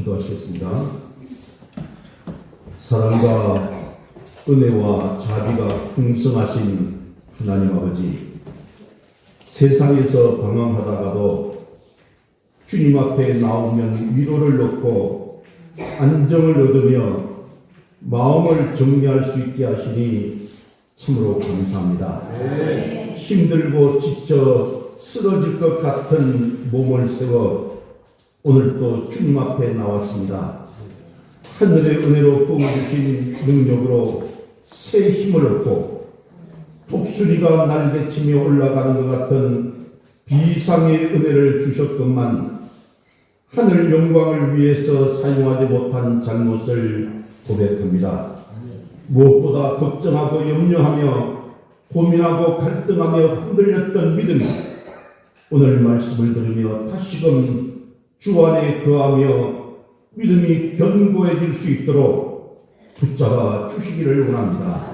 기도하시겠습니다. 사랑과 은혜와 자비가 풍성하신 하나님 아버지, 세상에서 방황하다가도 주님 앞에 나오면 위로를 얻고 안정을 얻으며 마음을 정리할 수 있게 하시니 참으로 감사합니다. 힘들고 지쳐 쓰러질 것 같은 몸을 세워 오늘 또 주님 앞에 나왔습니다. 하늘의 은혜로 부어주신 능력으로 새 힘을 얻고 독수리가 날개치며 올라가는 것 같은 비상의 은혜를 주셨건만 하늘 영광을 위해서 사용하지 못한 잘못을 고백합니다. 무엇보다 걱정하고 염려하며 고민하고 갈등하며 흔들렸던 믿음이 오늘 말씀을 들으며 다시금 주 안에 거하며 믿음이 견고해질 수 있도록 붙잡아 주시기를 원합니다.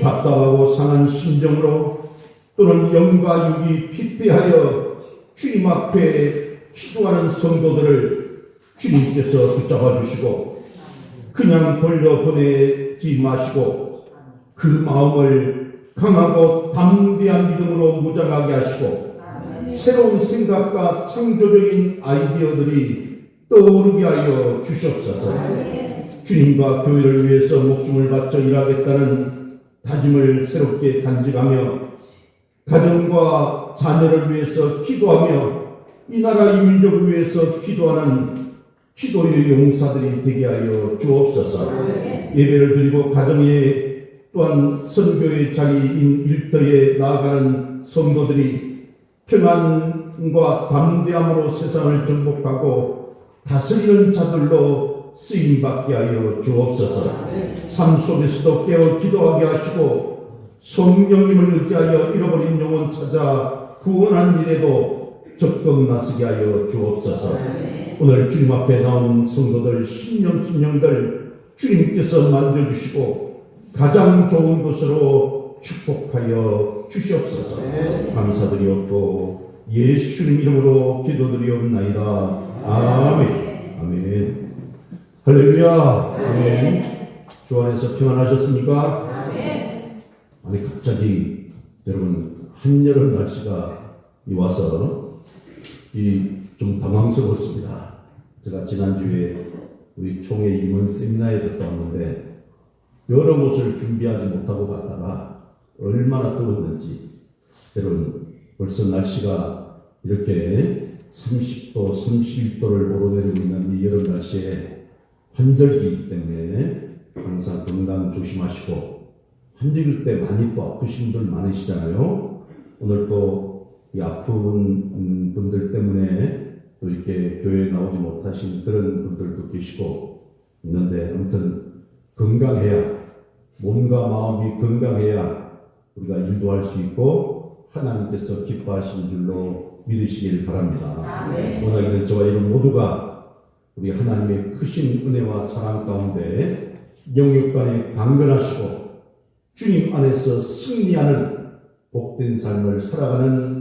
답답하고 상한 심정으로 또는 영과 육이 피폐하여 주님 앞에 기도하는 성도들을 주님께서 붙잡아 주시고 그냥 돌려보내지 마시고 그 마음을 강하고 담대한 믿음으로 무장하게 하시고 새로운 생각과 창조적인 아이디어들이 떠오르게 하여 주시옵소서. 주님과 교회를 위해서 목숨을 바쳐 일하겠다는 다짐을 새롭게 간직하며 가정과 자녀를 위해서 기도하며 이 나라 이 민족을 위해서 기도하는 기도의 용사들이 되게 하여 주옵소서. 예배를 드리고 가정에 또한 선교의 자리인 일터에 나아가는 성도들이 평안과 담대함으로 세상을 정복하고 다스리는 자들로 쓰임받게 하여 주옵소서. 삶 속에서도 깨어 기도하게 하시고 성령님을 의지하여 잃어버린 영혼 찾아 구원한 일에도 적극 나서게 하여 주옵소서. 오늘 주님 앞에 나온 성도들 심령들 주님께서 만져주시고 가장 좋은 것으로 축복하여 주시옵소서. 감사드리옵고 예수님 이름으로 기도드리옵나이다. 아멘. 아멘. 할렐루야. 아멘. 주 안에서 평안하셨습니까? 아니 갑자기 여러분 한여름 날씨가 와서 좀 당황스러웠습니다. 제가 지난주에 우리 총회 임원 세미나에 갔다 왔는데 여러 곳을 준비하지 못하고 갔다가 얼마나 더웠는지 여러분 벌써 날씨가 이렇게 30도, 31도를 오르내리고 있는 이 여름 날씨에 환절기이기 때문에 항상 건강 조심하시고 환절기 때 많이 또 아프신 분들 많으시잖아요. 오늘 또 이 아픈 분들 때문에 또 이렇게 교회에 나오지 못하신 그런 분들도 계시고 있는데 아무튼 건강해야 몸과 마음이 건강해야 우리가 일도 할 수 있고 하나님께서 기뻐하시는 줄로 믿으시길 바랍니다. 오늘 저와 여러분 모두가 우리 하나님의 크신 은혜와 사랑 가운데 영육간에 강건하시고 주님 안에서 승리하는 복된 삶을 살아가는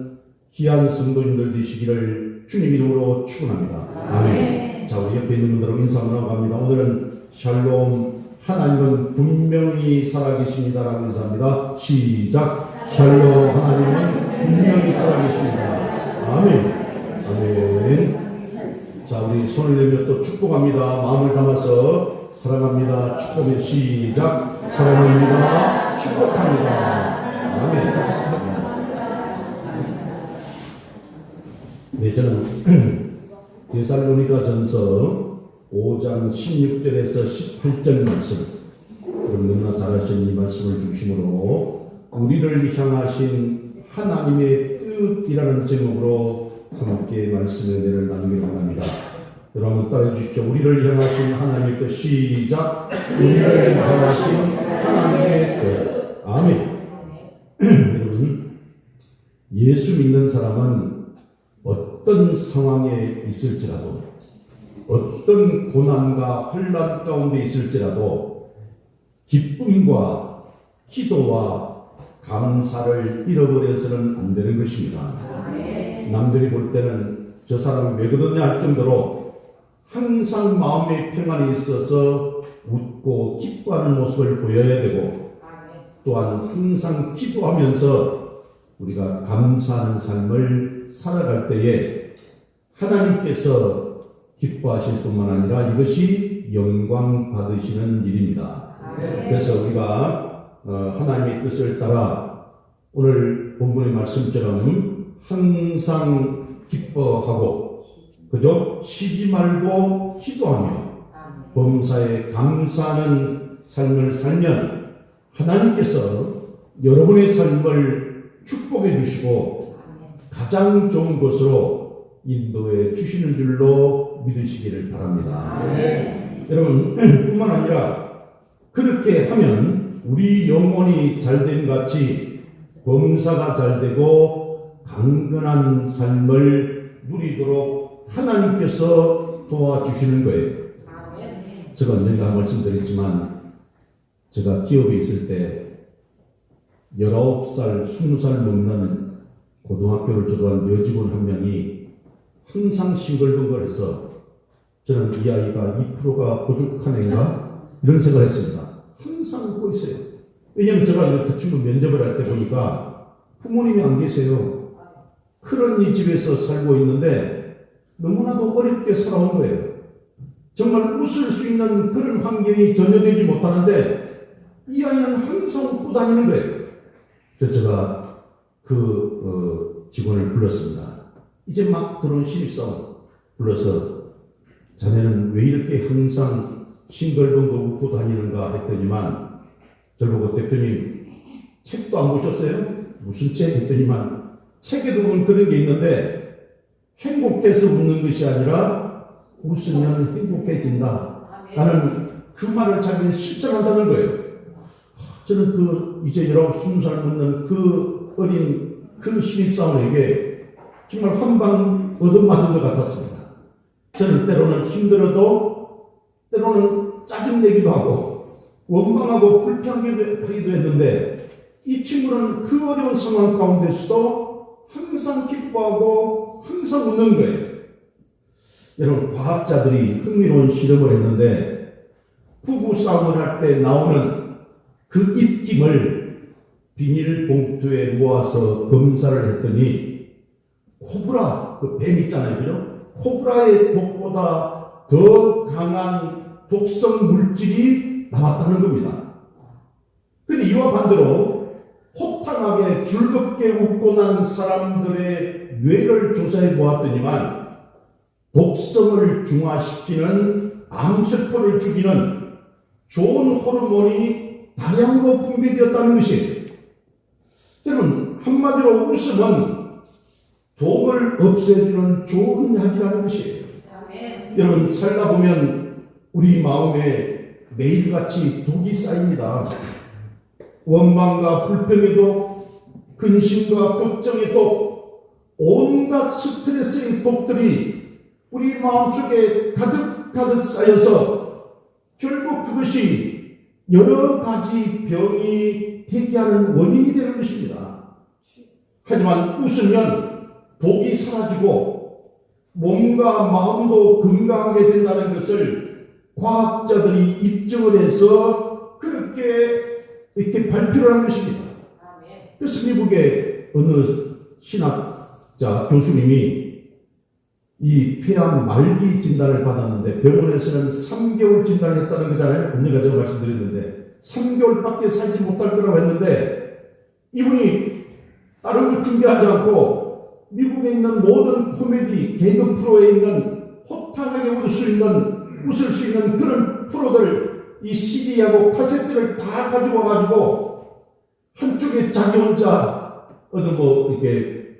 귀한 성도님들 되시기를 주님 이름으로 축원합니다. 아멘. 자, 우리 옆에 있는 분들하고 인사 한번 합니다. 오늘은 샬롬, 하나님은 분명히 살아계십니다라고 인사합니다. 시작. 샬롬, 하나님은 분명히 살아계십니다. 아멘. 아멘. 자, 우리 손을 내밀어 또 축복합니다. 마음을 담아서 사랑합니다. 축복해. 시작. 사랑합니다. 축복합니다. 아멘. 네, 저는 데살로니가 전서 5장 16절에서 18절 말씀, 여러분 너무나 잘 아시는 이 말씀을 중심으로 우리를 향하신 하나님의 뜻이라는 제목으로 함께 말씀의 은혜를 나누기로 합니다. 여러분 따라해 주십시오. 우리를 향하신 하나님의 뜻. 시작. 우리를 향하신 하나님의 뜻. 아멘. 여러분, 예수 믿는 사람은 어떤 상황에 있을지라도 어떤 고난과 혼란 가운데 있을지라도 기쁨과 기도와 감사를 잃어버려서는 안 되는 것입니다. 남들이 볼 때는 저 사람은 왜 그러냐 할 정도로 항상 마음의 평안이 있어서 웃고 기뻐하는 모습을 보여야 되고, 또한 항상 기도하면서 우리가 감사하는 삶을 살아갈 때에 하나님께서 기뻐하실 뿐만 아니라 이것이 영광 받으시는 일입니다. 그래서 우리가 하나님의 뜻을 따라 오늘 본문의 말씀처럼 항상 기뻐하고, 그죠? 쉬지 말고 기도하며 범사에 감사하는 삶을 살면 하나님께서 여러분의 삶을 축복해 주시고 가장 좋은 곳으로 인도해 주시는 줄로 믿으시기를 바랍니다. 여러분, 뿐만 아니라 그렇게 하면 우리 영혼이 잘됨 같이 범사가 잘되고 강건한 삶을 누리도록 하나님께서 도와주시는 거예요. 제가 언젠가 말씀드렸지만, 제가 기업에 있을 때 19살, 20살 먹는 고등학교를 졸업한 여직원 한 명이 항상 싱글벙글해서 저는 이 아이가 2%가 부족한 애인가? 이런 생각을 했습니다. 항상 웃고 있어요. 왜냐면 제가 그 친구 면접을 할 때 보니까 부모님이 안 계세요. 그런 이 집에서 살고 있는데 너무나도 어렵게 살아온 거예요. 정말 웃을 수 있는 그런 환경이 전혀 되지 못하는데 이 아이는 항상 웃고 다니는 거예요. 그래서 제가 그 직원을 불렀습니다. 이제 막 들어온 신입사원 불러서 자네는 왜 이렇게 항상 싱글벙글 웃고 다니는가 했더니만, 저를 보고 대표님 책도 안 보셨어요? 무슨 책? 했더니만 책에도 보면 그런 게 있는데 행복해서 웃는 것이 아니라 웃으면 행복해진다 라는 그 말을 자기는 실천한다는 거예요. 저는 그 이제 19, 20살 먹는 그 어린 그 신입사원에게 정말 한 방 얻어맞은 것 같았습니다. 저는 때로는 힘들어도 때로는 짜증내기도 하고 원망하고 불평하기도 했는데 이 친구는 그 어려운 상황 가운데서도 항상 기뻐하고 항상 웃는 거예요. 여러분, 과학자들이 흥미로운 실험을 했는데 부부 싸움을 할 때 나오는 그 입김을 비닐봉투에 모아서 검사를 했더니 코브라, 그 뱀 있잖아요, 그죠? 코브라의 독보다 더 강한 독성 물질이 나왔다는 겁니다. 근데 이와 반대로 호탕하게 즐겁게 웃고 난 사람들의 뇌를 조사해 보았더니만 독성을 중화시키는 암세포를 죽이는 좋은 호르몬이 다량으로 분비되었다는 것이에요. 여러분, 한마디로 웃음은 독을 없애주는 좋은 약이라는 것이에요. 여러분, 살다 보면 우리 마음에 매일같이 독이 쌓입니다. 원망과 불평의 독, 근심과 걱정의 독, 온갖 스트레스의 독들이 우리 마음속에 가득가득 쌓여서 결국 그것이 여러 가지 병이 되게 하는 원인이 되는 것입니다. 하지만 웃으면 독이 사라지고 몸과 마음도 건강하게 된다는 것을 과학자들이 입증을 해서 그렇게 이렇게 발표를 한 것입니다. 그래서 미국의 어느 신학자 교수님이 이 폐암 말기 진단을 받았는데 병원에서는 3개월 진단을 했다는 거잖아요. 언니가 제가 말씀드렸는데 3개월밖에 살지 못할 거라고 했는데 이분이 다른 거 준비하지 않고 미국에 있는 모든 코미디 개그 프로에 있는 호탕하게 웃을 수 있는 그런 프로들 이 CD하고 카세트를 다 가지고 와가지고 한쪽에 자기 혼자 이렇게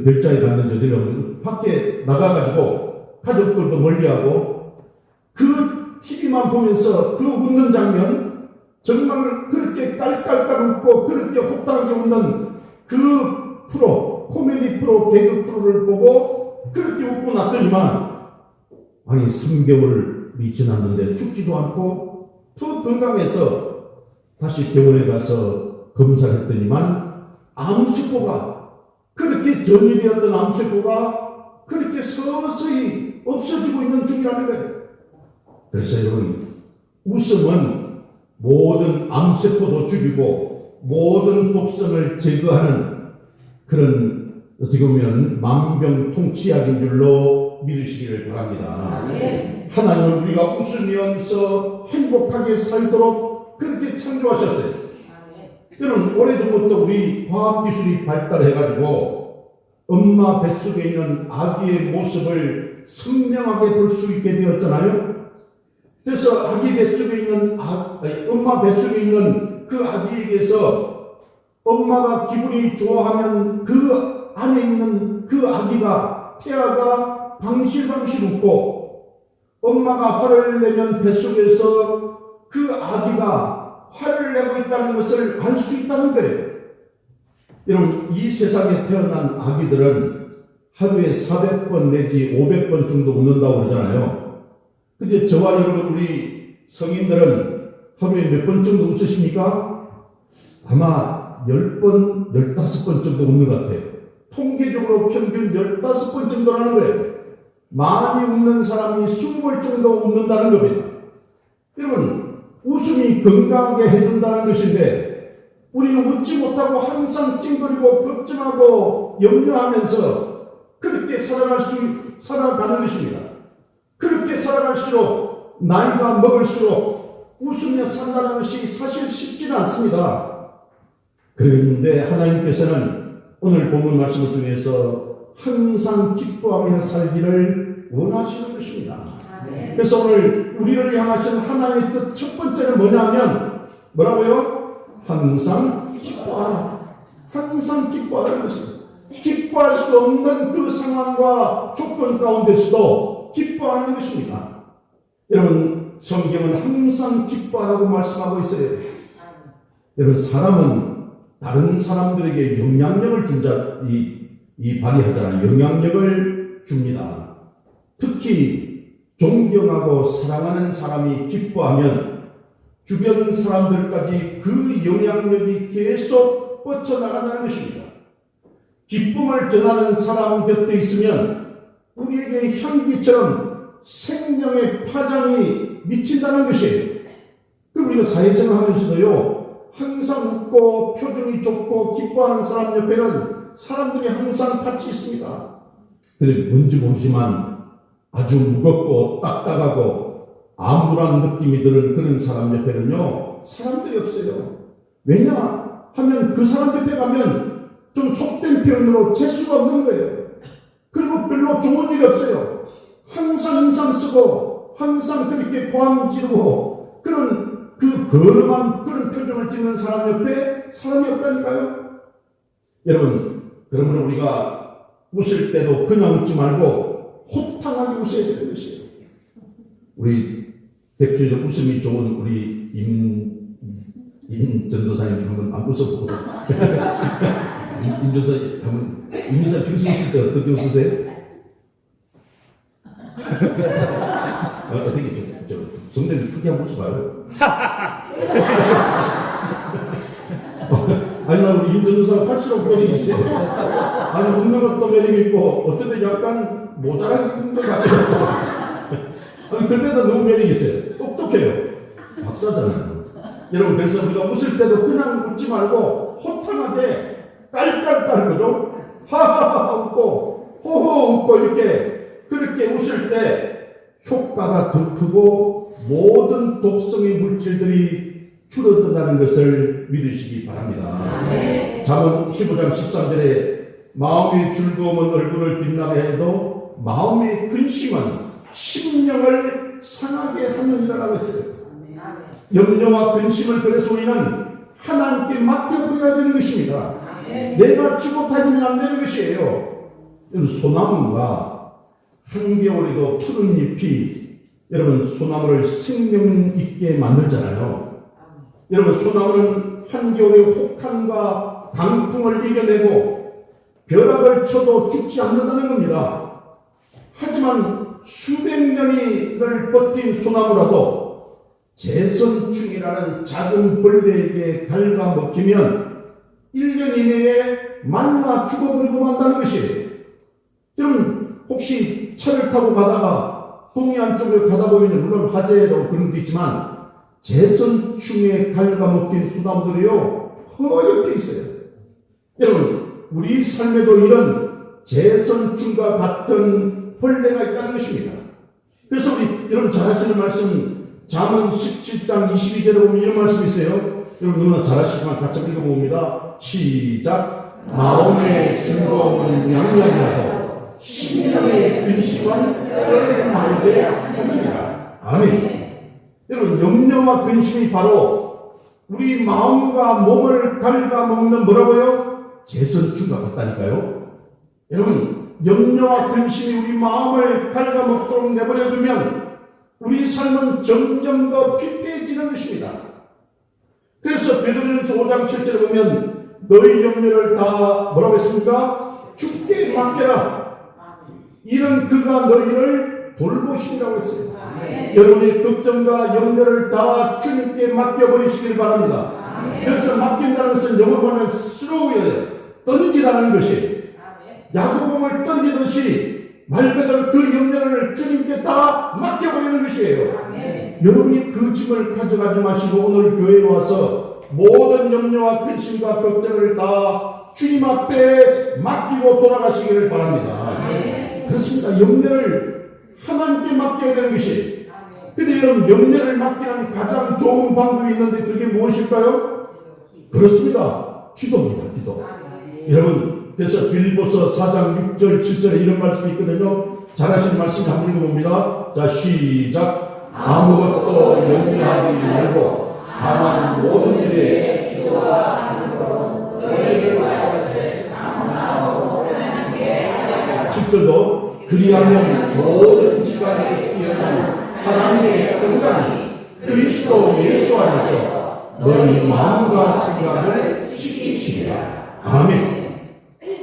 별자리 갖는 저들이 밖에 나가가지고 가족들도 멀리하고 그 TV만 보면서 그 웃는 장면, 정말 그렇게 깔깔깔 웃고 그렇게 호탕하게 웃는 그 프로, 코미디 프로, 개그 프로를 보고 그렇게 웃고 났더니만 아니 3개월이 지났는데 죽지도 않고 더 건강해서 다시 병원에 가서 검사를 했더니만 암세포가 그렇게 전이되었던 암세포가 그렇게 서서히 없어지고 있는 중이라는 거예요. 그래서 여러분, 웃음은 모든 암세포도 죽이고 모든 독성을 제거하는 그런 어떻게 보면 만병통치약인 줄로 믿으시기를 바랍니다. 하나님은 우리가 웃으면서 행복하게 살도록 그렇게 창조하셨어요. 여러분, 오래전부터 우리 과학기술이 발달해가지고 엄마 뱃속에 있는 아기의 모습을 선명하게 볼 수 있게 되었잖아요. 그래서 아기 뱃속에 있는 엄마 뱃속에 있는 그 아기에게서 엄마가 기분이 좋아하면 그 안에 있는 그 아기가 태아가 방실방실 웃고, 엄마가 화를 내면 뱃속에서 그 아기가 화를 내고 있다는 것을 알 수 있다는 거예요. 여러분, 이 세상에 태어난 아기들은 하루에 400번 내지 500번 정도 웃는다고 그러잖아요. 근데 저와 여러분, 우리 성인들은 하루에 몇 번 정도 웃으십니까? 아마 10번, 15번 정도 웃는 것 같아요. 통계적으로 평균 15번 정도라는 거예요. 많이 웃는 사람이 20번 정도 웃는다는 겁니다. 여러분, 웃음이 건강하게 해준다는 것인데, 우리는 웃지 못하고 항상 찡그리고 걱정하고 염려하면서 그렇게 살아가는 것입니다. 그렇게 살아갈수록 나이가 먹을수록 웃으며 산다는 것이 사실 쉽지는 않습니다. 그런데 하나님께서는 오늘 본문 말씀을 통해서 항상 기뻐하며 살기를 원하시는 것입니다. 그래서 오늘 우리를 향하신 하나님의 뜻 첫 번째는 뭐냐면 뭐라고요? 항상 기뻐하라. 항상 기뻐하라는 것입니다. 기뻐할 수 없는 그 상황과 조건 가운데서도 기뻐하는 것입니다. 여러분, 성경은 항상 기뻐하라고 말씀하고 있어요. 여러분, 사람은 다른 사람들에게 영향력을 발휘하잖아요. 영향력을 줍니다. 특히 존경하고 사랑하는 사람이 기뻐하면 주변 사람들까지 그 영향력이 계속 뻗쳐나간다는 것입니다. 기쁨을 전하는 사람 곁에 있으면 우리에게 향기처럼 생명의 파장이 미친다는 것이에요. 그럼 우리가 사회생활 하면서도요, 항상 웃고 표정이 좋고 기뻐하는 사람 옆에는 사람들이 항상 같이 있습니다. 그런데 뭔지 모르지만 아주 무겁고 딱딱하고 암울한 느낌이 드는 그런 사람 옆에는요, 사람들이 없어요. 왜냐 하면 그 사람 옆에 가면 좀 속된 표현으로 재수가 없는 거예요. 그리고 별로 좋은 일이 없어요. 항상 인상 쓰고 항상 그렇게 고함 지르고 그런 그 거름한 그런 표정을 짓는 사람 옆에 사람이 없다니까요. 여러분, 그러면 우리가 웃을 때도 그냥 웃지 말고 호탕하게 웃어야 되는 것이에요. 우리 대표적으로 웃음이 좋은 우리 임 전도사님 한번 안 웃어보고. 임 전도사님 한번, 임 전도사님 평소 웃을 때 어떻게 웃으세요? 어떻게, 성대를 크게 한번 웃어봐요. 아니, 나 우리 임 전도사 할수록 매력이 있어요. 아니, 웃는 것도 매력이 있고, 어떤 때 약간 모자라게 웃는 것 같아요. 아니, 그때도 너무 매력이 있어요. 똑똑해요. 박사잖아요. 여러분, 그래서 우리가 웃을 때도 그냥 웃지 말고 호탕하게 깔깔깔, 그죠? 하하하 웃고 호호 웃고 이렇게 그렇게 웃을 때 효과가 더 크고 모든 독성의 물질들이 줄어든다는 것을 믿으시기 바랍니다. 잠언 15장 13절에 마음의 즐거움은 얼굴을 빛나게 해도 마음의 근심은 심령을 상하게 하느니라라고 했어요. 염려와 근심을 그래서 우리는 하나님께 맡겨버려야 되는 것입니다. 내가 주고 다니면 안 되는 것이에요. 여러분, 소나무가 한겨울에도 푸른 잎이 여러분 소나무를 생명 있게 만들잖아요. 여러분, 소나무는 한겨울의 혹한과 강풍을 이겨내고 벼락을 쳐도 죽지 않는다는 겁니다. 하지만 수백 년을 버틴 소나무라도 재선충이라는 작은 벌레에게 갉아먹히면 1년 이내에 말라 죽어버리고 만다는 것이에요. 여러분, 혹시 차를 차를 타고 가다가 동해안 쪽을 가다 보면 물론 화재로 그런 게 있지만 재선충에 갉아먹힌 수나무들이요 허옇게 있어요. 여러분 우리 삶에도 이런 재선충과 같은 벌레가 있다는 것입니다. 그래서 우리 여러분 잘 아시는 말씀 잠언 17장 22절에 보면 이런 말씀이 있어요. 여러분 너무나 잘 아시지만 같이 읽어봅니다. 시작. 마음의 즐거움은 양양이라도 심령의 근심은 뼈를 하느니라. 아멘. 여러분 염려와 근심이 바로 우리 마음과 몸을 갉아먹는 뭐라고요? 재선충과 같다니까요. 여러분 염려와 근심이 우리 마음을 갉아먹도록 내버려두면 우리 삶은 점점 더 피폐해지는 것입니다. 그래서 베드로전서 5장 7절에 보면 너희 염려를 다 뭐라고 했습니까? 주께 맡겨라. 이런 그가 너희를 돌보시라고 했어요. 여러분의 걱정과 염려를 다 주님께 맡겨버리시길 바랍니다. 그래서 맡긴다는 것은 영어로는 스로우예요. 던지라는 것이 야구공을 던지듯이 말 그대로 그 염려를 주님께 다 맡겨버리는 것이에요. 여러분이 그 짐을 가져가지 마시고 오늘 교회에 와서 모든 염려와 근심과 걱정을 다 주님 앞에 맡기고 돌아가시기를 바랍니다. 그렇습니다. 염려를 하나님께 맡겨야 되는 것이. 근데 여러분 염려를 맡기는 가장 좋은 방법이 있는데 그게 무엇일까요? 그렇습니다. 기도입니다. 기도. 여러분 그래서 빌립보서 4장 6절 7절에 이런 말씀이 있거든요. 잘하시는 말씀 한번 읽어봅니다. 자 시작. 아무것도 염려하지 말고 다만 모든 일에 기도와 간구로 너희의 것을 감사하고 하나님께 하여 7절도 그리하면 모든 시간에 뛰어난 하나님의 평강이 그리스도 예수 안에서 너희 마음과 생각을 지키시리라. 아멘.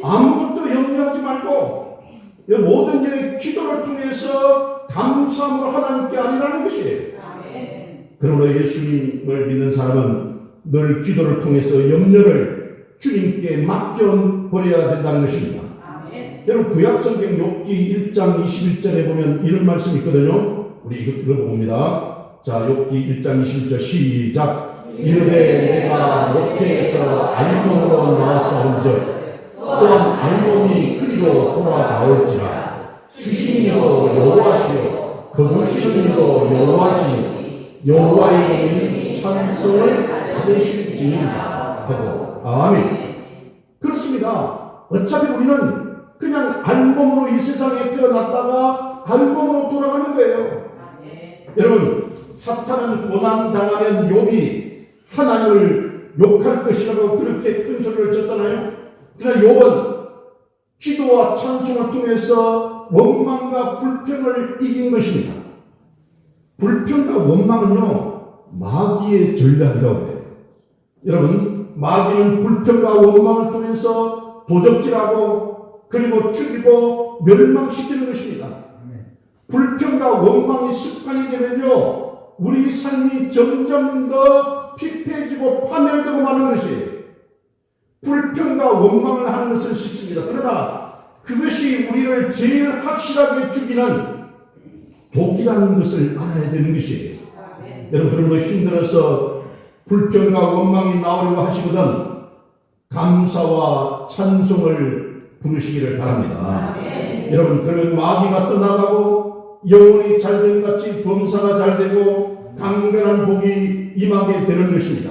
아무것도 염려하지 말고 모든 일에 기도를 통해서 감사함으로 하나님께 아니라는 것이에요. 그러므로 예수님을 믿는 사람은 늘 기도를 통해서 염려를 주님께 맡겨버려야 된다는 것입니다. 여러분 구약성경 욥기 1장 21절에 보면 이런 말씀이 있거든요. 우리 이거 읽어봅니다. 자 욥기 1장 21절 시작. 이르되 내가 모태에서 알몸으로 나왔사온즉 또한 알몸이 그리로 돌아나올지라 주시니도 여호와시요 거두시는 이도 여호와시니 여호와의 이름이 찬송을 받으실지니라 하고 아멘. 그렇습니다. 어차피 우리는 그냥 알몸으로 이 세상에 태어났다가 알몸으로 돌아가는 거예요. 여러분 사탄은 고난당하면 욥이 하나님을 욕할 것이라고 그렇게 큰 소리를 쳤잖아요. 그러나 욥은 기도와 찬송을 통해서 원망과 불평을 이긴 것입니다. 불평과 원망은요 마귀의 전략이라고 해요. 여러분 마귀는 불평과 원망을 통해서 도적질하고 그리고 죽이고 멸망시키는 것입니다. 불평과 원망이 습관이 되면요 우리 삶이 점점 더 피폐해지고 파멸되고 마는 것이에요. 불평과 원망을 하는 것은 쉽습니다. 그러나 그것이 우리를 제일 확실하게 죽이는 독이라는 것을 알아야 되는 것이에요. 여러분 그러므로 힘들어서 불평과 원망이 나오려고 하시거든 감사와 찬송을 부르시기를 바랍니다. 여러분 그러면 마귀가 떠나가고 영혼이 잘된 같이 범사가 잘되고 강건한 복이 임하게 되는 것입니다.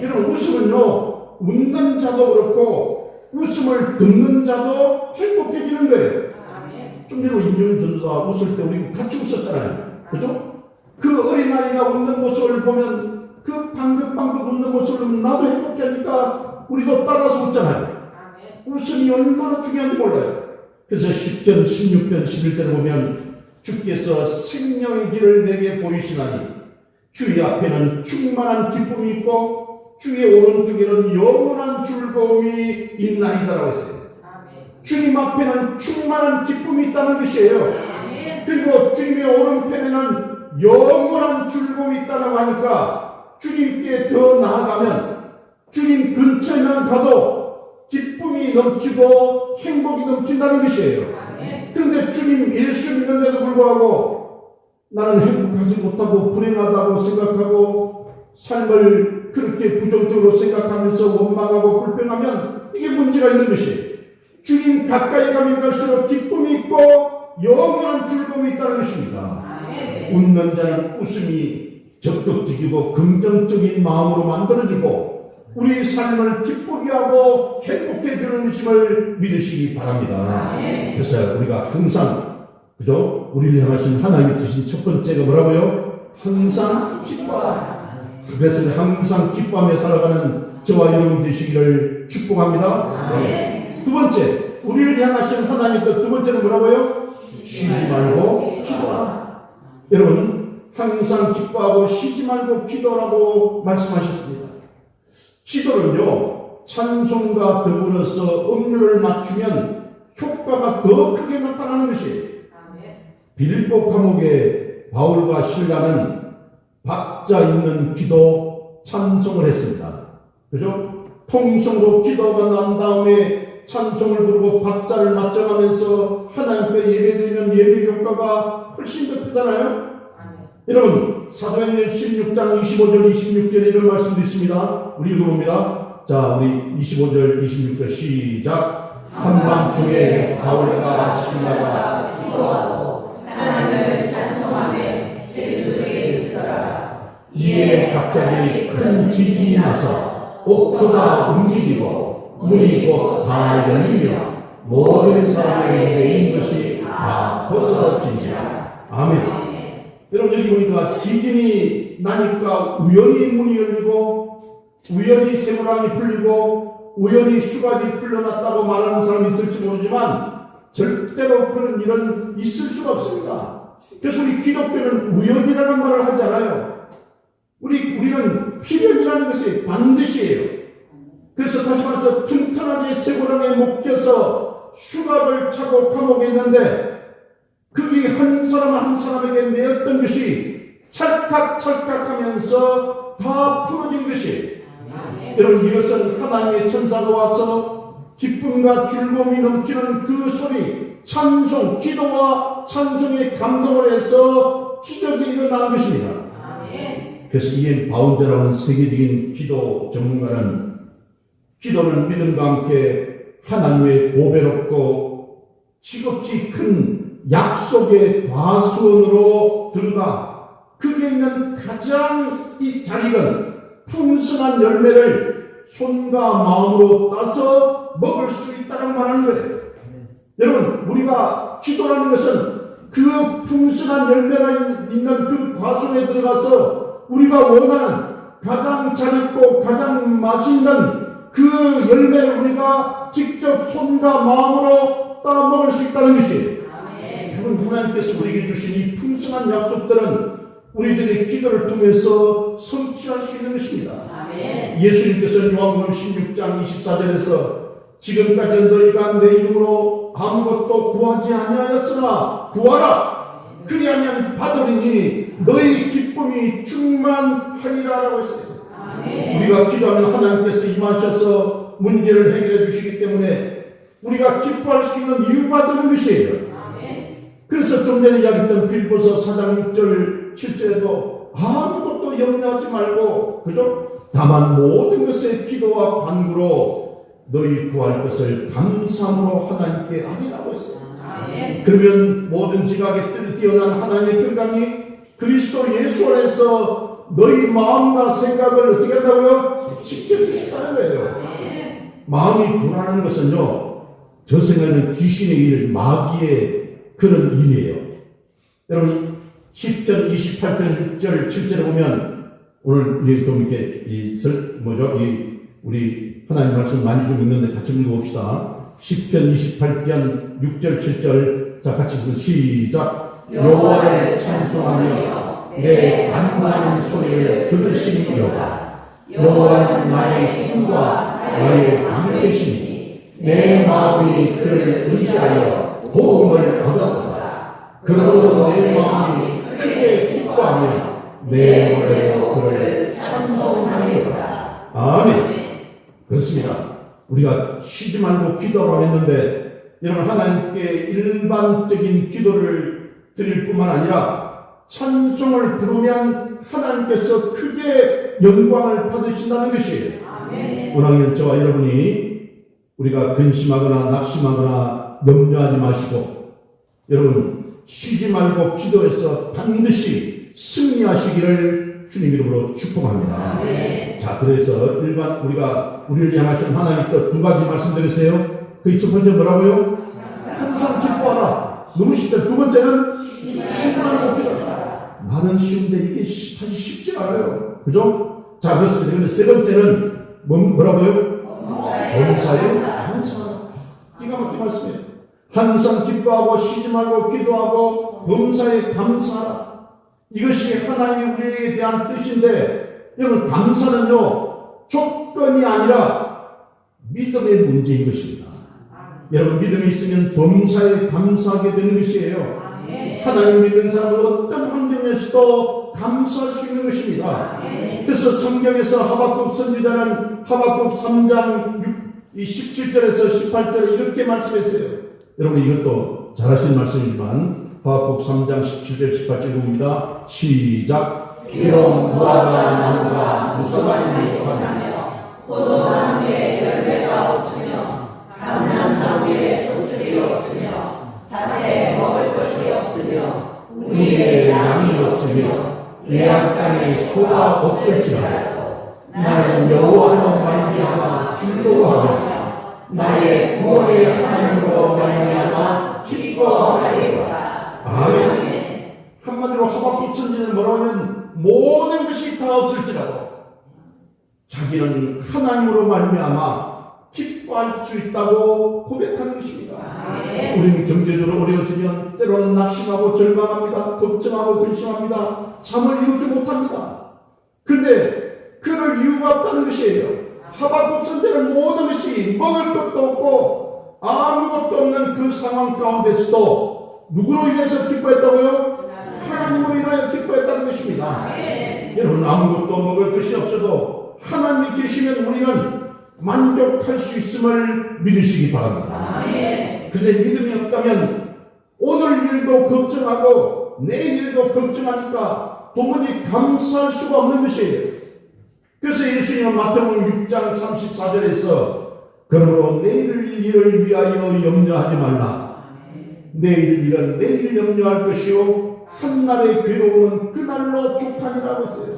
여러분 웃음은요 웃는 자도 그렇고 웃음을 듣는 자도 행복해지는 거예요. 좀 전에 임종윤 전도사 웃을 때 우리 같이 웃었잖아요. 그죠? 그 어린아이가 웃는 모습을 보면 그 방긋방긋 웃는 모습을 보면 나도 행복하니까 우리도 따라서 웃잖아요. 웃음이 얼마나 중요한지 몰라요. 그래서 10편, 16편, 11절에 보면 주께서 생명의 길을 내게 보이시나니 주의 앞에는 충만한 기쁨이 있고 주의 오른쪽에는 영원한 즐거움이 있나이다라고 했어요. 주님 앞에는 충만한 기쁨이 있다는 것이에요. 그리고 주님의 오른편에는 영원한 즐거움이 있다고 하니까 주님께 더 나아가면 주님 근처에만 가도 기쁨이 넘치고 행복이 넘친다는 것이에요. 그런데 그런데 주님 예수 믿는데도 불구하고 나는 행복하지 못하고 불행하다고 생각하고 삶을 그렇게 부정적으로 생각하면서 원망하고 불평하면 이게 문제가 있는 것이에요. 주님 가까이 가면 갈수록 기쁨이 있고 영원한 즐거움이 있다는 것입니다. 웃는 자는 웃음이 적극적이고 긍정적인 마음으로 만들어주고 우리 삶을 기쁘게 하고 행복해 주는 것임을 믿으시기 바랍니다. 그래서 우리가 항상 그죠? 우리를 향하신 하나님이 주신 첫 번째가 뭐라고요? 항상 기뻐하라. 그래서 항상 기뻐하며 살아가는 저와 여러분 되시기를 축복합니다. 두 번째, 우리를 향하신 하나님 두 번째는 뭐라고요? 쉬지 말고 기도하라. 여러분, 항상 기뻐하고 쉬지 말고 기도하라고 말씀하셨습니다. 기도는요, 찬송과 더불어서 음률을 맞추면 효과가 더 크게 나타나는 것이에요. 빌립보 감옥에 바울과 실라는 박자 있는 기도 찬송을 했습니다. 그죠? 통성으로 기도가 난 다음에 찬송을 부르고 박자를 맞춰가면서 하나님께 예배드리면 예배 효과가 훨씬 더 크잖아요. 여러분, 사도행전 16장 25절 26절에 이런 말씀도 있습니다. 우리 읽어봅니다. 자, 우리 25절 26절 시작. 한밤중에 바울과 실라가 기도하고 하나님을 찬송하며 제수에게 이르더라. 이에 갑자기 큰 지진이 나서 옥토가 움직이고 문이 곧 다 열리며 모든 사람의 매인 것이 다 벗어진지라. 아멘. 여러분, 여기 보니까 지진이 나니까 우연히 문이 열리고 우연히 쇠고랑이 풀리고 우연히 수갑이 풀려났다고 말하는 사람이 있을지 모르지만 절대로 그런 일은 있을 수가 없습니다. 그래서 우리 기독교는 우연이라는 말을 하잖아요. 우리는 필연이라는 것이 반드시예요. 그래서 다시 말해서 튼튼하게 쇠고랑에 묶여서 수갑을 차고 감옥에 있는데 그게 한 사람 한 사람에게 내었던 것이 찰칵찰칵하면서 다 풀어진 것이 여러분, 이것은 하나님의 천사가 와서 기쁨과 즐거움이 넘치는 그 소리, 찬송, 기도와 찬송에 감동을 해서 기적이 일어난 것입니다. 그래서 이엔 바운저라는 세계적인 기도 전문가는 기도는 믿음과 함께 하나님의 보배롭고 지극히 큰 약속의 과수원으로 들어가 그게 있는 가장 이 자리는 풍성한 열매를 손과 마음으로 따서 먹을 수 있다는 말하는 거예요. 여러분, 우리가 기도라는 것은 그 풍성한 열매가 있는 그 과수원에 들어가서 우리가 원하는 가장 잘 익고 가장 맛있는 그 열매를 우리가 직접 손과 마음으로 따 먹을 수 있다는 것이에요. 하나님께서 우리에게 주신 이 풍성한 약속들은 우리들의 기도를 통해서 성취할 수 있는 것입니다. 아멘. 예수님께서는 요한복음 16장 24절에서 지금까지 너희가 내 이름으로 아무것도 구하지 아니하였으나 구하라. 그리하면 받으리니 너희 기쁨이 충만하리라 라고 했어요. 아멘. 우리가 기도하면 하나님께서 임하셔서 문제를 해결해 주시기 때문에 우리가 기뻐할 수 있는 이유가 되는 것이에요. 그래서 좀 전에 이야기했던 빌보서 4장 6절 7절에도 아무것도 염려하지 말고 그죠? 다만 모든 것에 기도와 간구로 너희 구할 것을 감사함으로 하나님께 아뢰라고 했어요. 그러면 모든 지각의 뜰이 뛰어난 하나님의 평강이 그리스도 예수 안에서 너희 마음과 생각을 어떻게 한다고요? 지켜주신다는 거예요. 마음이 불안한 것은요, 저 생각은 귀신의 일, 마귀의 그런 일이에요. 여러분, 10절, 28절, 6절, 7절에 보면, 오늘 좀 이렇게, 우리 하나님 말씀 많이 좀 있는데 같이 읽어봅시다. 10편, 28편, 6절, 7절. 자, 같이 읽습니다. 시작. 여호와를 찬송하며 내 간구하는 소리를 들으시리로다. 여호와는 나의 힘과 나의 방패시니 내 마음이 그를 의지하여 도움을 얻었다. 그러므로 내 마음이 크게 기뻐하며 내 노래로 그를 찬송하리로다. 아멘. 그렇습니다. 우리가 쉬지 말고 기도하라고 했는데 여러분 하나님께 일반적인 기도를 드릴 뿐만 아니라 찬송을 부르면 하나님께서 크게 영광을 받으신다는 것이에요. 오랑년 저와 여러분이 우리가 근심하거나 낙심하거나 염려하지 마시고 여러분 쉬지 말고 기도해서 반드시 승리하시기를 주님 이름으로 축복합니다. 자, 그래서 일반 우리를 향하신 하나님 뜻 두 가지 말씀드렸어요. 그 첫 번째 뭐라고요? 항상 기뻐하라. 너무 쉽다. 두 번째는 쉬지 말고 기도하라. 말은 쉬운데 이게 사실 쉽지 않아요. 그죠? 자, 그렇습니다. 근데 세 번째는 뭐라고요? 범사에 감사하라. 기가 막힌 말씀이에요. 항상 기뻐하고 쉬지 말고 기도하고 범사에 감사하라. 이것이 하나님이 우리에게 대한 뜻인데 여러분 감사는요 조건이 아니라 믿음의 문제인 것입니다. 여러분 믿음이 있으면 범사에 감사하게 되는 것이에요. 하나님 믿는 사람은 어떤 환경에서도 감사할 수 있는 것입니다. 그래서 성경에서 하박국 선지자는 하박국 3장 17절에서 18절에 이렇게 말씀했어요. 여러분 이것도 잘하신 말씀이지만 하박국 3장 17절 18절 봅니다. 시작. 비록 무화과 나무가 무성하지 못하며 포도나무에 열매가 없으며 감람나무에 소출이 없으며 밭에 먹을 것이 없으며 우리의 양이 없으며 외양 땅에 소가 없을지라도 나는 여호와로 말미암아 즐거워하며 나의 구원의 하나님으로 말미암아 기뻐하리로다. 아멘. 한마디로 하박국 선지자는 뭐라고 하면 모든 것이 다 없을지라도 자기는 하나님으로 말미암아 기뻐할 수 있다고 고백하는 것입니다. 우리는 경제적으로 어려워지면 때로는 낙심하고 절망합니다. 걱정하고 근심합니다. 잠을 이루지 못합니다. 그런데 그럴 이유가 없다는 것이에요. 하박국 선지자는 모든 것이 먹을 것도 없고 아무것도 없는 그 상황 가운데서도 누구로 인해서 기뻐했다고요? 하나님으로 인하여 기뻐했다는 것입니다. 여러분 아무것도 먹을 것이 없어도 하나님이 계시면 우리는 만족할 수 있음을 믿으시기 바랍니다. 그런데 믿음이 없다면 오늘 일도 걱정하고 내일 일도 걱정하니까 도무지 감사할 수가 없는 것이에요. 그래서 예수님은 마태복음 6장 34절에서 그러므로 내일 일을 위하여 염려하지 말라. 내일 일은 내일 염려할 것이요 한날의 괴로움은 그날로 족하니라고 했어요.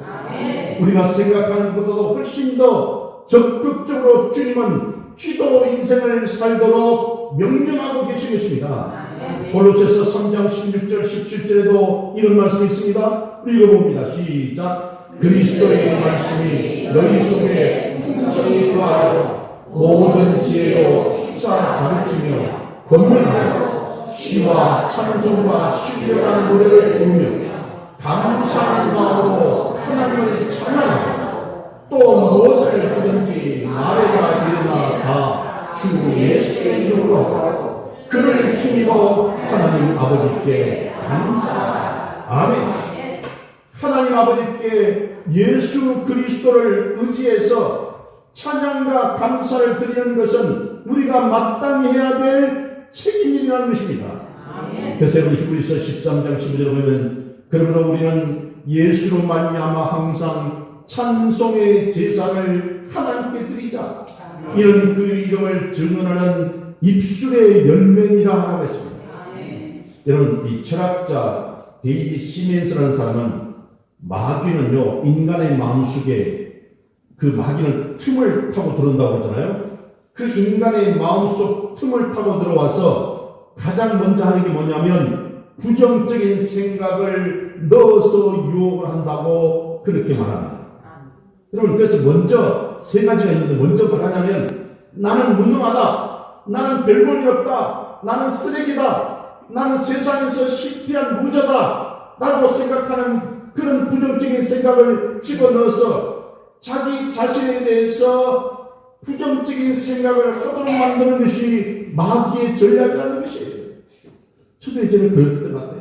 우리가 생각하는 것보다도 훨씬 더 적극적으로 주님은 기도 인생을 살도록 명령하고 계신 것입니다. 골로새서 3장 16절 17절에도 이런 말씀이 있습니다. 읽어봅니다. 시작. 그리스도의 말씀이 너희 속에 풍성히 거하여 모든 지혜로 피차 가르치며 권면하여 시와 찬송과 신령한 노래를 부르며 감사하는 마음으로 하나님을 찬양하고 또 무엇을 하든지 말해라 이르나 다 주 예수의 이름으로 하고 그를 힘입어 하나님 아버지께 감사하라. 아멘. 하나님 아버지께 예수 그리스도를 의지해서 찬양과 감사를 드리는 것은 우리가 마땅히 해야 될 책임이라는 것입니다. 그래서 히브리서 13장 12절에 보면 그러므로 우리는 예수로 말미암아 항상 찬송의 제사를 하나님께 드리자. 이런 그 이름을 증언하는 입술의 열매니라 하라고 했습니다. 여러분 이 철학자 데이비드 시멘스라는 사람은 마귀는요 인간의 마음속에 그 마귀는 틈을 타고 들어온다고 그러잖아요. 그 인간의 마음속 틈을 타고 들어와서 가장 먼저 하는 게 뭐냐면 부정적인 생각을 넣어서 유혹을 한다고 그렇게 말합니다. 여러분 그래서 먼저 세 가지가 있는데 먼저 뭘 하냐면 나는 무능하다, 나는 별볼일 없다, 나는 쓰레기다, 나는 세상에서 실패한 무자다 라고 생각하는 그런 부정적인 생각을 집어넣어서 자기 자신에 대해서 부정적인 생각을 하도록 만드는 것이 마귀의 전략이라는 것이에요. 저도 예전에 그랬던 것 같아요.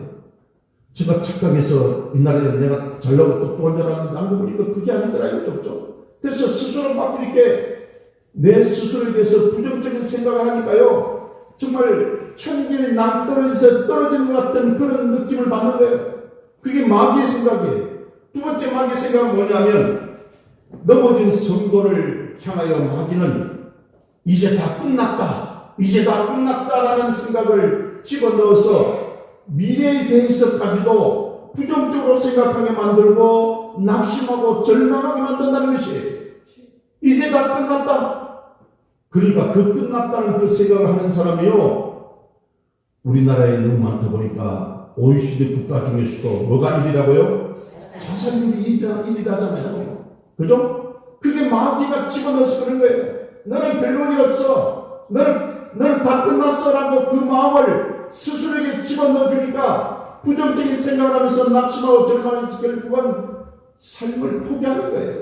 제가 착각해서 옛날에는 내가 잘나고 똑똑한 줄 알았는데 알고 보니까 그게 아니더라고요. 좀. 그래서 스스로 막 이렇게 내 스스로에 대해서 부정적인 생각을 하니까요. 정말 천길이 낭떠러지에서 떨어지는 것 같은 그런 느낌을 받는 거예요. 그게 마귀의 생각이에요. 두 번째 마귀의 생각은 뭐냐면, 넘어진 성도를 향하여 마귀는 이제 다 끝났다, 이제 다 끝났다라는 생각을 집어넣어서 미래에 대해서까지도 부정적으로 생각하게 만들고 낙심하고 절망하게 만든다는 것이에요. 이제 다 끝났다. 그러니까 그 끝났다는 그 생각을 하는 사람이요, 우리나라에 너무 많다 보니까 OECD 국가 중에서도 뭐가 1위라고요? 자살률이 1위라잖아요. 그죠? 그게 마귀가 집어넣어서 그런 거예요. 너는 별로 일 없어, 너는 다 끝났어 라고 그 마음을 스스로에게 집어넣어 주니까 부정적인 생각을 하면서 낙심하고 절망해서 결국은 삶을 포기하는 거예요.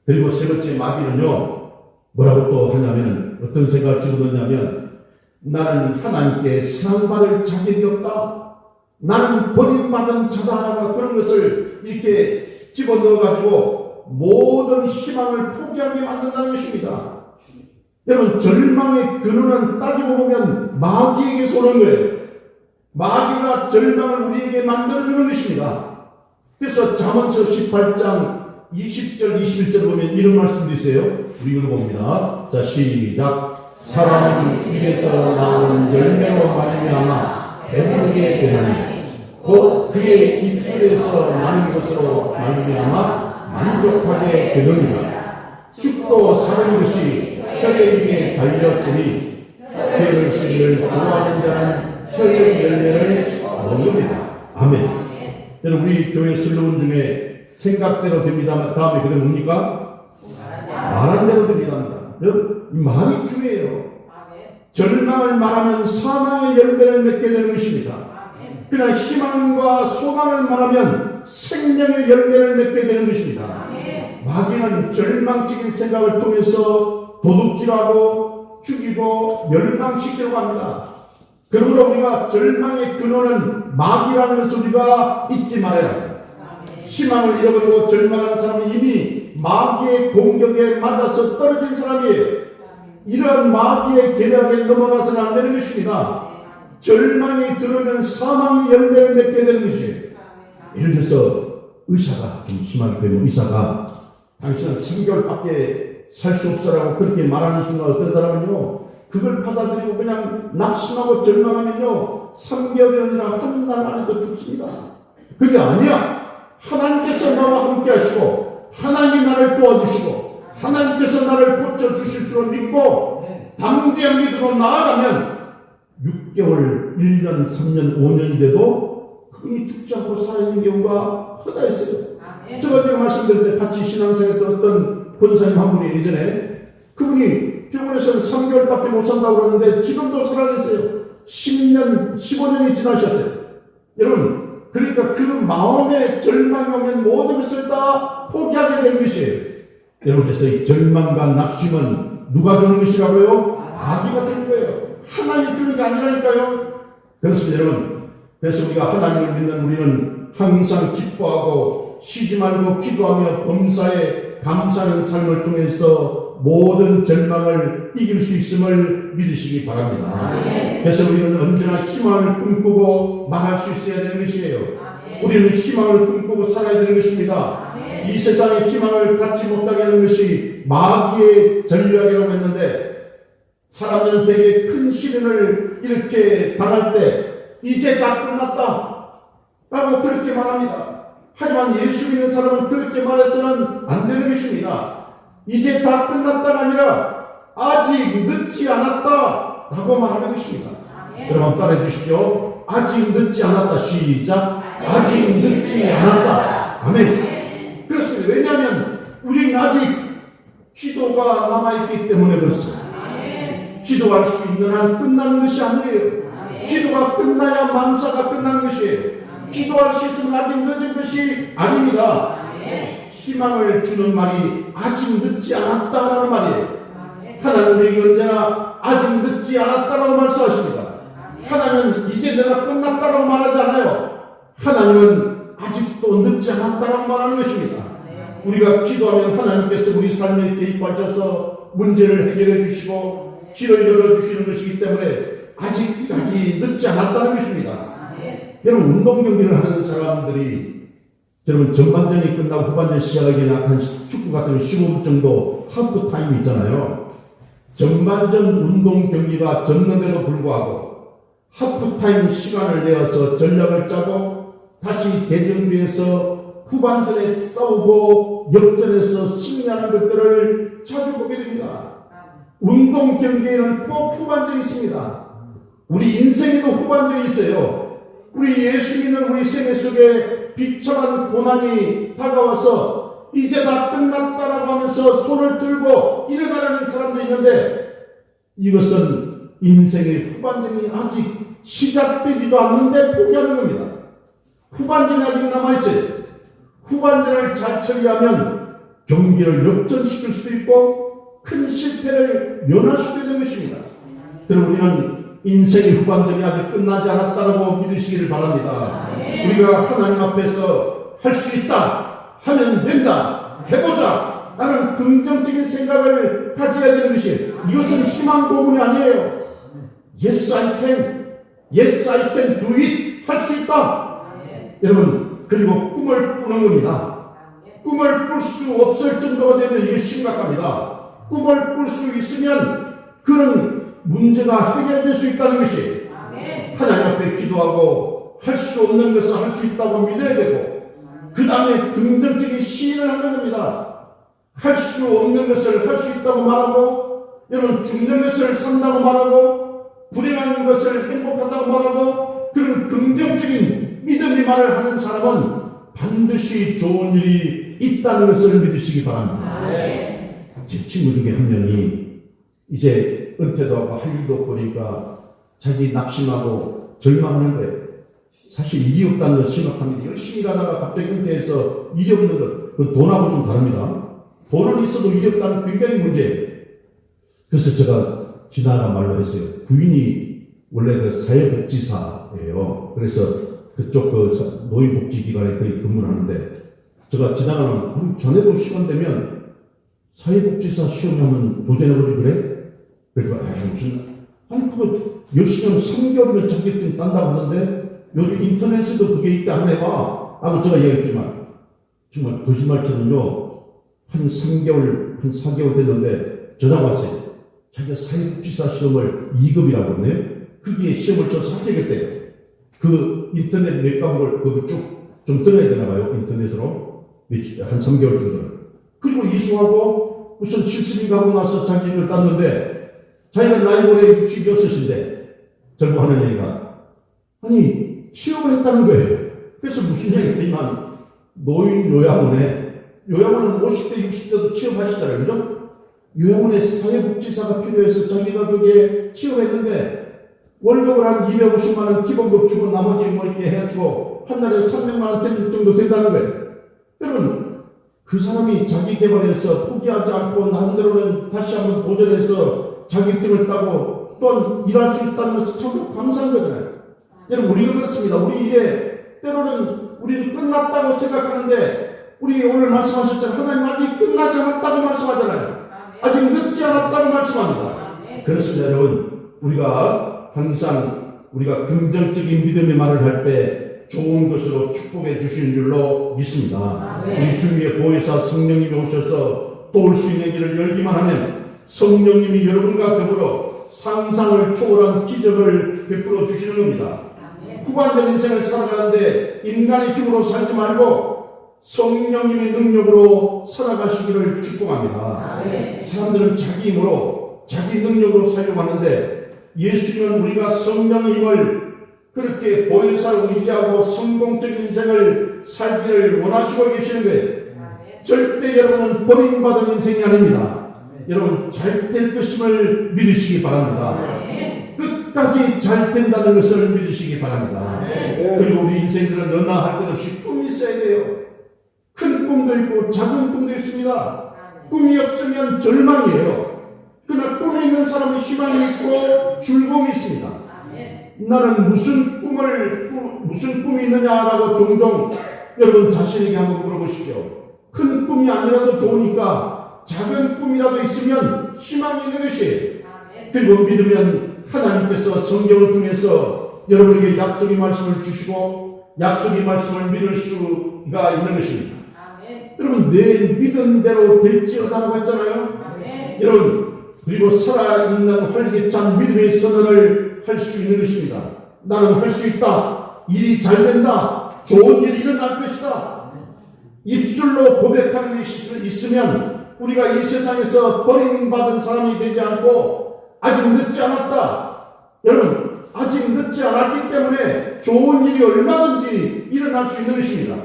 그리고 세 번째 마귀는요, 뭐라고 또 하냐면, 어떤 생각을 집어넣냐면, 나는 하나님께 사랑받을 자격이 없다, 나는 버림받은 자다라고 그런 것을 이렇게 집어넣어가지고 모든 희망을 포기하게 만든다는 것입니다. 여러분, 절망의 근원은 따지고 보면 마귀에게서 오는 거예요. 마귀가 절망을 우리에게 만들어주는 것입니다. 그래서 잠언서 18장 20절 21절 보면 이런 말씀도 있어요. 우리 읽어봅니다. 자, 시작. 사람은 입에서 나오는 열매로 말미암아 배부르게 되느니 곧 그의 입술에서 나는 것으로 말미암아 만족하게 되느니라. 죽도 사는 것이 혀의 입에 달렸으니 혀의 씨를 좋아하는 자는 혀의 열매를 먹으리라. 아멘. 여러분, 우리 교회 슬로건 중에 생각대로 됩니다 다음에 그게 뭡니까? 말한 대로 됩니다. 이 말이 중요해요. 절망을 말하면 사망의 열매를 맺게 되는 것입니다. 그러나 희망과 소망을 말하면 생명의 열매를 맺게 되는 것입니다. 마귀는 절망적인 생각을 통해서 도둑질하고 죽이고 멸망시키려고 합니다. 그러므로 우리가 절망의 근원은 마귀라는 것을 우리가 잊지 말아야 합니다. 희망을 잃어버리고 절망하는 사람은 이미 마귀의 공격에 맞아서 떨어진 사람이에요. 이러한 마귀의 계략에 넘어가서는 안 되는 것입니다. 절망이 들어오면 사망의 열매를 맺게 되는 것이에요. 예를 들어서 의사가 좀 심하게 되면 의사가 당신은 3개월밖에 살 수 없어라고 그렇게 말하는 순간 어떤 사람은요, 그걸 받아들이고 그냥 낙심하고 절망하면요, 3개월이 아니라 한 달 안에도 죽습니다. 그게 아니야. 하나님께서 나와 함께 하시고 하나님이 나를 도와주시고 하나님께서 나를 고쳐주실 줄 믿고 담대한 믿음으로 나아가면 6개월, 1년, 3년, 5년이 돼도 그분이 죽지 않고 살아있는 경우가 허다했어요. 제가 말씀드릴 때 같이 신앙생활했던 어떤 권사님 한 분이 예전에 그분이 병원에서는 3개월밖에 못 산다고 그러는데 지금도 살아계세요. 10년, 15년이 지나셨어요. 여러분, 그러니까 그 마음에 절망이 오면 모든 것을 다 포기하게 되는 것이에요. 여러분, 그래서 이 절망과 낙심은 누가 주는 것이라고요? 마귀가 주는 거예요. 하나님이 주는 게 아니라니까요. 그렇습니다, 여러분. 그래서 우리가 하나님을 믿는 우리는 항상 기뻐하고 쉬지 말고 기도하며 범사에 감사하는 삶을 통해서 모든 절망을 이길 수 있음을 믿으시기 바랍니다. 그래서 우리는 언제나 희망을 꿈꾸고 말할 수 있어야 되는 것이에요. 우리는 희망을 꿈꾸고 살아야 되는 것입니다. 이 세상의 희망을 갖지 못하게 하는 것이 마귀의 전략이라고 했는데, 사람들은 되게 큰 시련을 이렇게 당할 때 이제 다 끝났다 라고 그렇게 말합니다. 하지만 예수 믿는 사람은 그렇게 말해서는 안 되는 것입니다. 이제 다 끝났다가 아니라 아직 늦지 않았다 라고 말하는 것입니다. 여러분 따라해 주십시오. 아직 늦지 않았다. 시작. 아직 늦지 않았다. 아멘. 그렇습니다. 왜냐하면 우리는 아직 기도가 남아있기 때문에 그렇습니다. 기도할 수 있는 한 끝나는 것이 아니에요. 기도가 끝나야 만사가 끝나는 것이에요. 기도할 수 있으면 아직 늦은 것이 아닙니다. 희망을 주는 말이 아직 늦지 않았다라는 말이에요. 하나님 우리에게 언제나 아직 늦지 않았다라고 말씀하십니다. 하나님은 이제 내가 끝났다라고 말하지 않아요. 하나님은 아직도 늦지 않았다라고 말하는 것입니다. 우리가 기도하면 하나님께서 우리 삶에 개입하셔서 문제를 해결해 주시고 길을 열어주시는 것이기 때문에 그렇지 않았다는 것입니다. 여러분, 운동 경기를 하는 사람들이 여러분 전반전이 끝나고 후반전 시작하기 전에 한 축구 같은 15분 정도 하프 타임이 있잖아요. 전반전 운동 경기가 졌는데도 불구하고 하프 타임 시간을 내어서 전략을 짜고 다시 재정비해서 후반전에 싸우고 역전해서 승리하는 것들을 자주 보게 됩니다. 운동 경기에는 꼭 후반전이 있습니다. 우리 인생에도 후반전이 있어요. 우리 예수 믿는 우리 생애 속에 비참한 고난이 다가와서 이제 다 끝났다라고 하면서 손을 들고 일어나려는 사람도 있는데, 이것은 인생의 후반전이 아직 시작되지도 않는데 포기하는 겁니다. 후반전이 아직 남아있어요. 후반전을 잘 처리하면 경기를 역전시킬 수도 있고 큰 실패를 면할 수도 있는 것입니다. 그럼 우리는 인생의 후반전이 아직 끝나지 않았다고 믿으시기를 바랍니다. 우리가 하나님 앞에서 할 수 있다, 하면 된다, 해보자 라는 긍정적인 생각을 가져야 되는 것이, 이것은 희망 고문이 아니에요. Yes, I can. Yes, I can do it. 할 수 있다. 여러분, 그리고 꿈을 꾸는 겁니다. 꿈을 꿀 수 없을 정도가 되면 이게 심각합니다. 꿈을 꿀 수 있으면 그런 문제가 해결될 수 있다는 것이, 하나님 앞에 기도하고 할 수 없는 것을 할 수 있다고 믿어야 되고, 그 다음에 긍정적인 시인을 하는 겁니다. 할 수 없는 것을 할 수 있다고 말하고, 여러분 죽는 것을 산다고 말하고, 불행한 것을 행복하다고 말하고, 그런 긍정적인 믿음의 말을 하는 사람은 반드시 좋은 일이 있다는 것을 믿으시기 바랍니다. 제 친구 중에 한 명이 이제 은퇴도 하고 할 일도 없고 그러니까 자기 낙심하고 절망하는 거예요. 사실 일이 없다는 건 심각합니다. 열심히 일하다가 갑자기 은퇴해서 일이 없는 것, 그 돈하고 좀 다릅니다. 돈은 있어도 일이 없다는 굉장히 문제예요. 그래서 제가 지나가 말로 했어요. 부인이 원래 그 사회복지사예요. 그래서 그쪽 그 노인복지기관에 거의 근무를 하는데, 제가 지나가면 전에도 시간 되면 사회복지사 시험하면 도전해보지 그래? 그러니까 그거 열심히 하면 3개월이면 자격증 딴다고 하는데, 요즘 인터넷에도 그게 있다 안 해봐. 제가 얘기했지만 정말 거짓말처럼요, 한 3개월, 한 4개월 됐는데 전화가 왔어요. 자기가 사회복지사 시험을 2급이라고 했네요. 거기에 시험을 쳐서 합격했대요. 그 인터넷 몇 과목을 그거 좀 들어야 되나 봐요. 인터넷으로 한 3개월 정도는. 그리고 이수하고 무슨 70이 가고 나서 자격증을 땄는데, 자기가 나이 올해 66인데 결국 하는 얘기가, 아니 취업을 했다는 거예요. 그래서 무슨 얘기 했더니만, 노인 요양원은 50대 60대도 취업하시잖아요. 그죠? 요양원에 사회복지사가 필요해서 자기가 거기에 취업했는데 월급을 한 250만 원 기본급 주고 나머지 뭐 이렇게 해가지고 한 달에 300만 원 정도 된다는 거예요. 여러분, 그 사람이 자기 개발해서 포기하지 않고 나름대로는 다시 한번 도전해서 자격증을 따고 또한 일할 수 있다는 것은 참 감사한 거잖아요. 여러분, 우리가 그렇습니다. 우리 일에 때로는 우리는 끝났다고 생각하는데, 우리 오늘 말씀하셨잖아요. 하나님 아직 끝나지 않았다고 말씀하잖아요. 아직 늦지 않았다고 말씀합니다. 그렇습니다. 여러분, 우리가 항상 우리가 긍정적인 믿음의 말을 할 때 좋은 것으로 축복해 주시는 줄로 믿습니다. 우리 주님의 보혜사 성령님이 오셔서 또 올 수 있는 길을 열기만 하면 성령님이 여러분과 더불어 상상을 초월한 기적을 베풀어 주시는 겁니다. 후반전 인생을 살아가는데 인간의 힘으로 살지 말고 성령님의 능력으로 살아가시기를 축복합니다. 사람들은 자기 힘으로 자기 능력으로 살려고 하는데, 예수님은 우리가 성령의 힘을 그렇게 보혜사로 의지하고 성공적인 인생을 살기를 원하시고 계시는 거예요. 절대 여러분은 버림받은 인생이 아닙니다. 여러분, 잘 될 것임을 믿으시기 바랍니다. 끝까지 잘 된다는 것을 믿으시기 바랍니다. 그리고 우리 인생들은 너나 할 것 없이 꿈이 있어야 돼요. 큰 꿈도 있고 작은 꿈도 있습니다. 꿈이 없으면 절망이에요. 그러나 꿈이 있는 사람은 희망이 있고 즐거움이 있습니다. 나는 무슨 꿈이 있느냐라고 종종 여러분 자신에게 한번 물어보십시오. 큰 꿈이 아니라도 좋으니까 작은 꿈이라도 있으면 희망이 있는 것이에요. 그리고 믿으면 하나님께서 성경을 통해서 여러분에게 약속의 말씀을 주시고 약속의 말씀을 믿을 수가 있는 것입니다. 여러분, 내 믿은 대로 될지어다라고 했잖아요. 여러분, 그리고 살아있는 활기찬 믿음의 선언을 할 수 있는 것입니다. 나는 할 수 있다. 일이 잘 된다. 좋은 일이 일어날 것이다. 입술로 고백하는 것이 있으면 우리가 이 세상에서 버림받은 사람이 되지 않고 아직 늦지 않았다. 여러분, 아직 늦지 않았기 때문에 좋은 일이 얼마든지 일어날 수 있는 것입니다.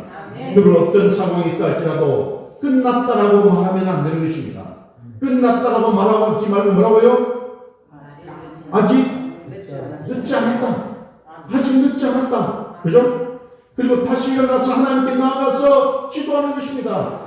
여러분, 어떤 상황이 있다 할지라도 끝났다라고 말하면 안 되는 것입니다. 끝났다라고 말하지 말고 뭐라고요? 아직 늦지 않았다. 아직 늦지 않았다. 그죠? 그리고 다시 일어나서 하나님께 나아가서 기도하는 것입니다.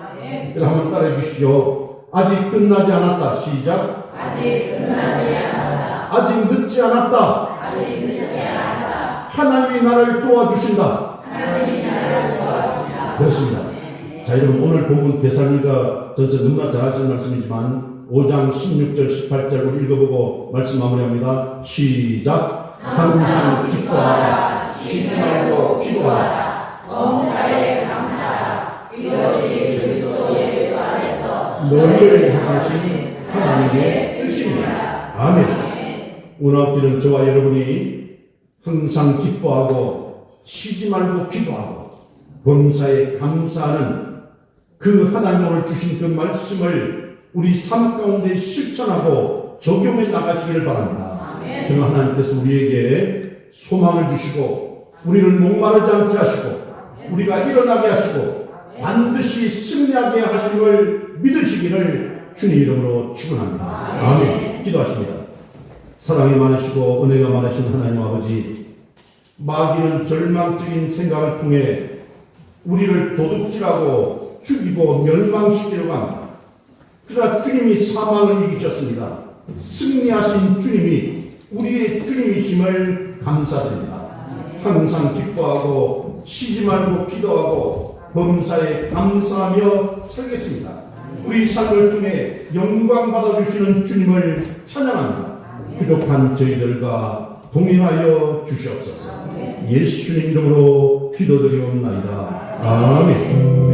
여러분, 한번 따라해 주십시오. 아직 끝나지 않았다. 시작. 아직 끝나지 않았다. 아직 늦지 않았다. 아직 늦지 않았다. 하나님이 나를 도와주신다. 하나님이 나를 도와주신다. 그렇습니다. 자, 여러분, 오늘 본문 데살로니가 전서 너무나 잘 아시는 말씀이지만 5장 16절 18절을 읽어보고 말씀 마무리합니다. 시작. 항상 기뻐하라. 쉬지 말고 기도하라. 범사에 감사하라. 이것이 그리스도 예수 안에서 너희를 향하신 하나님의 뜻입니다. 아멘. 운하옵기는 저와 여러분이 항상 기뻐하고 쉬지 말고 기도하고 범사에 감사하는 그 하나님 오늘 주신 그 말씀을 우리 삶 가운데 실천하고 적용해 나가시기를 바랍니다. 그럼 하나님께서 우리에게 소망을 주시고 우리를 목마르지 않게 하시고 우리가 일어나게 하시고 반드시 승리하게 하심을 믿으시기를 주님 이름으로 축원합니다. 아멘. 기도하십니다. 사랑이 많으시고 은혜가 많으신 하나님 아버지, 마귀는 절망적인 생각을 통해 우리를 도둑질하고 죽이고 멸망시키려고 합니다. 그러나 주님이 사망을 이기셨습니다. 승리하신 주님이 우리의 주님이심을 감사드립니다. 항상 기뻐하고 쉬지 말고 기도하고 범사에 감사하며 살겠습니다. 우리 삶을 통해 영광 받아주시는 주님을 찬양합니다. 부족한 저희들과 동행하여 주시옵소서. 예수님 이름으로 기도드리옵나이다. 아멘.